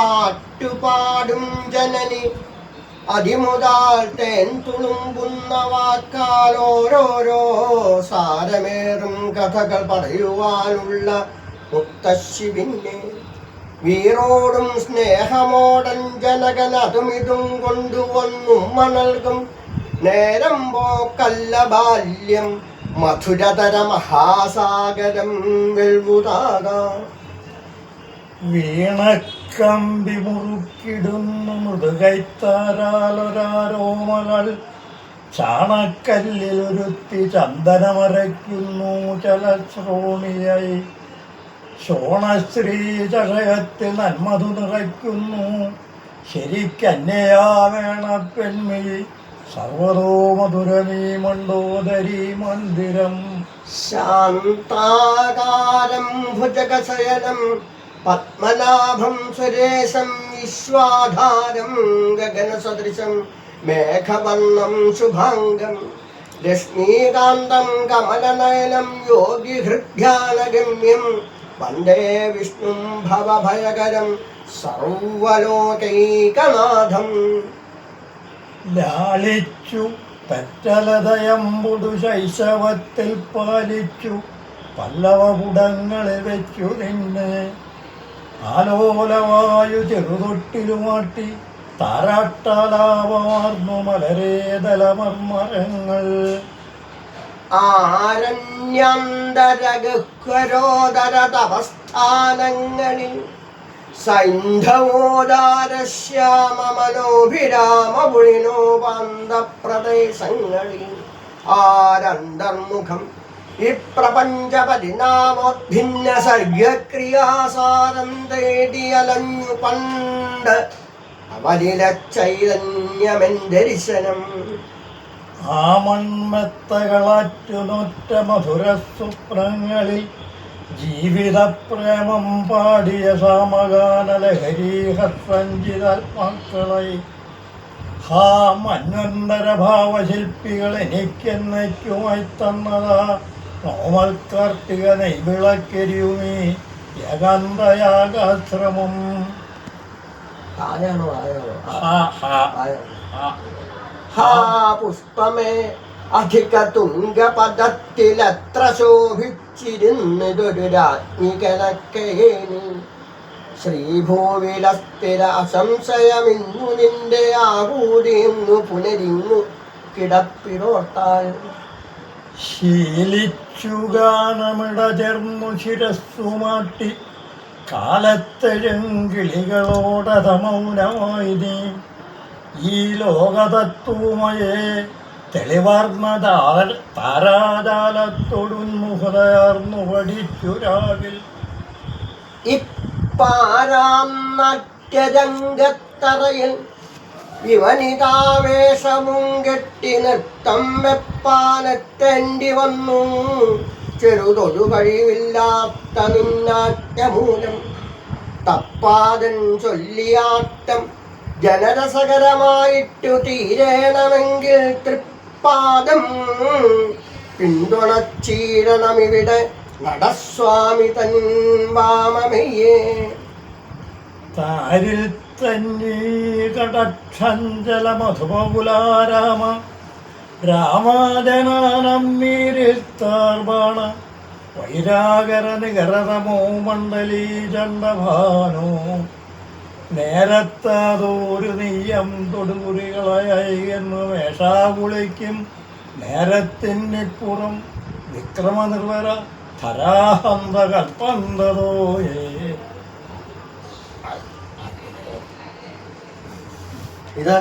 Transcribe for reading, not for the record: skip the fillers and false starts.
പാട്ടുപാടും ജനനി അതിമുതാൽ തേൻ തുളുമ്പുന്ന വാക്കാൽ ഓരോരോ സാരമേറും കഥകൾ പറയുവാനുള്ള മുത്തശ്ശി പിന്നെ വീറോടും സ്നേഹമോടൻ ജനകൻ അതുമിതും കൊണ്ടുവന്നുമ്മ നൽകും. നേരം പോക്കല്ല ബാല്യം മധുരതര മഹാസാഗരം വെൽവുതാകാം. വീണക്കമ്പി മുറുക്കിടുന്നു മൃദുകൈത്താരാലൊരാരോമകൾ ചാണക്കല്ലിലൊരുത്തി ചന്ദനമരയ്ക്കുന്നു ചലശ്രോണിയായി. ശോണശ്രീ ചഷയത്തിൽ നന്മതു നിറയ്ക്കുന്നു ശരിക്കന്യയാ വേണ പെൺമിഴി. സർവതോ മധുരമീ മണ്ഡോദരീ മന്ദിരം. ശാന്താകാരം ഭുജഗശയനം പത്മനാഭം സുരേശം വിശ്വാധാരം ഗഗനസദൃശം മേഘവർണം ശുഭാംഗം രശ്മീകാന്തം കമലനയനം യോഗിഹൃദ്ധ്യാനഗമ്യം വന്ദേ വിഷ്ണും ഭവഭയകരം സർവലോകൈകനാഥം. ലാളിച്ചു പെറ്റലതയമ്പുടു ശൈശവത്തിൽ പാലിച്ചു പല്ലവപുടങ്ങളിൽ വെച്ചു നിന്നെ ആലോലവായു ചെറുതൊട്ടിലുമാട്ടി താരാട്ടാലാവാർന്നു മലരേതലമർമരങ്ങൾ. ആരണ്യന്തരഗഹ്വരോദര തപസ്ഥാനങ്ങളിൽ സൈന്ധവോദാരശ്യാമമനോഭിരാമപുളിനോപാന്തപ്രദേശങ്ങളിൽ ആരന്തർമുഖം ഇപ്രപഞ്ചപരിണാമോദ്ഭിന്ന സർഗക്രിയാസാരം തേടിയലഞ്ഞു പണ്ട് അവരില ചൈതന്യമെന്തരിശനം. ആ മൺമെത്തകളാറ്റുനൊറ്റ മധുര സ്വപ്നങ്ങളിൽ ജീവിതപ്രേമം പാടിയ സാമഗാനലഹരീഹസഞ്ചിതാത്മാക്കളായി. ഹാ മന്വന്തര ഭാവശില്പികൾ എനിക്കെന്നേക്കുമായി തന്നതാ നോമൽ കാർത്തിക നെയ്വിളക്കരിയുമീ യകാന്തയാഗാശ്രമം. ഹാ പുഷ്പമേ അധിക തുംഗപദത്തിലെത്ര ശോഭിച്ചിരുന്നതൊരു രാജ്ഞി കനക്കേനി. ശ്രീഭൂവിലസ്ഥിര അസംശയമിന്നു നിന്റെ ആകൂതിന്നു പുനരിങ്ങു കിടപ്പിറോട്ടാൽ. ശീലിച്ചു ഗാനമിട ചേർന്നു ശിരസ്സുമാട്ടി കാലത്തെഴുങ്കിളികളോടതമൗനമായി നീ ഈ ലോകതത്വമയേ തെളിവാർന്ന താരാജാലത്തോടുന്മുഖതയാർന്നു പഠിച്ചു രാവിൽ. ഇപ്പാരാം നാട്യരംഗത്തറയിൽ വിവനിതാവേഷവും കെട്ടി നൃത്തം വെപ്പാനെത്തേണ്ടി വന്നു. ചെറുതൊരു കഴിവില്ലാത്ത നിന്നാട്യമൂലം തപ്പാതൻ ചൊല്ലിയാട്ടം ജനരസകരമായിട്ടു തീരണമെങ്കിൽ തൃപ്പാദം പിന്തുണച്ചീരണമിവിടെ നടസ്വാമി തൻ വാമമയ്യേ. താരിൽ തന്നീ കടക്ഷഞ്ചല മധുബകുലാരാമ രാമാജനാനം മീരിത്താർബാണ വൈരാഗര നികരതമോ മണ്ഡലീ ചണ്ഡഭാനോ. നേരത്താതൊരു നെയ്യം തൊടുകുറികളായി എന്ന് വേഷാകുളിക്കും നേരത്തിനിപ്പുറം വിക്രമനിർവര ധരാഹന്ത കൽപ്പന്തതോയേ. ഇത്